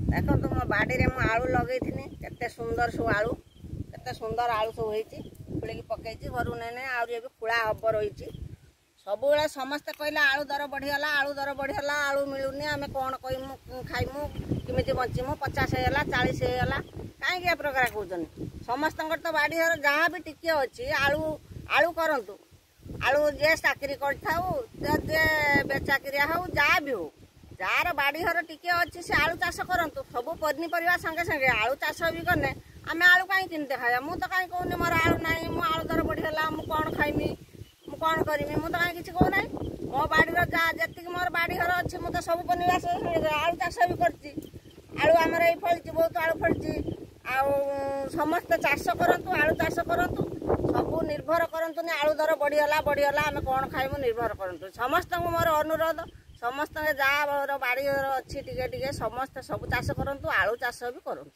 देखो मो बाड़ी रे मु आलू लगे केते सुंदर सब आलू केते सुंदर आलू सब होती खुलिकी पकई घर ने आगे खुला हब रही सब समस्ते कहला आलू दर बढ़ीगला आलू दर बढ़ीगला आलू मिलूनी आम कौन कहमु खाइमु किमिति बंचीमु 50 होगा 40 होगा कहीं प्रकार कहते समस्त तो बाड़ी घर जहाँ भी टिके अच्छी आलू आलू करतु आलू जे चाकरी कर बेचाकिया हो जहाँ भी हो जार बाड़ी घर टिके अच्छी से आलू चाष करतु सब पनीपरिया संगे संगे आलू चाष भी कने आम आलू कहीं किनते खाया मुझे तो कहीं कहूनी मोर आलू ना मु आलू दर बढ़ीगला मु कौन खाइमी मु कौन करमी मुझे तो कहीं किसी कहूना मो बाड़ी जी मोर बाड़ी घर अच्छी मुझे सब पनीपरिया आलू चाष भी करती आलू आमर ये फली बहुत आलू फली समस्ते चाष करतु आलू चाष करतु सब निर्भर करतु आलू दर बढ़ीगला आम कौन खाइमु निर्भर करतु समस्त मोर अनुरोध समस्त जहाँ बाड़ी घर अच्छी टिके समस्ते सब चाष करतु आलू चाष भी करतु।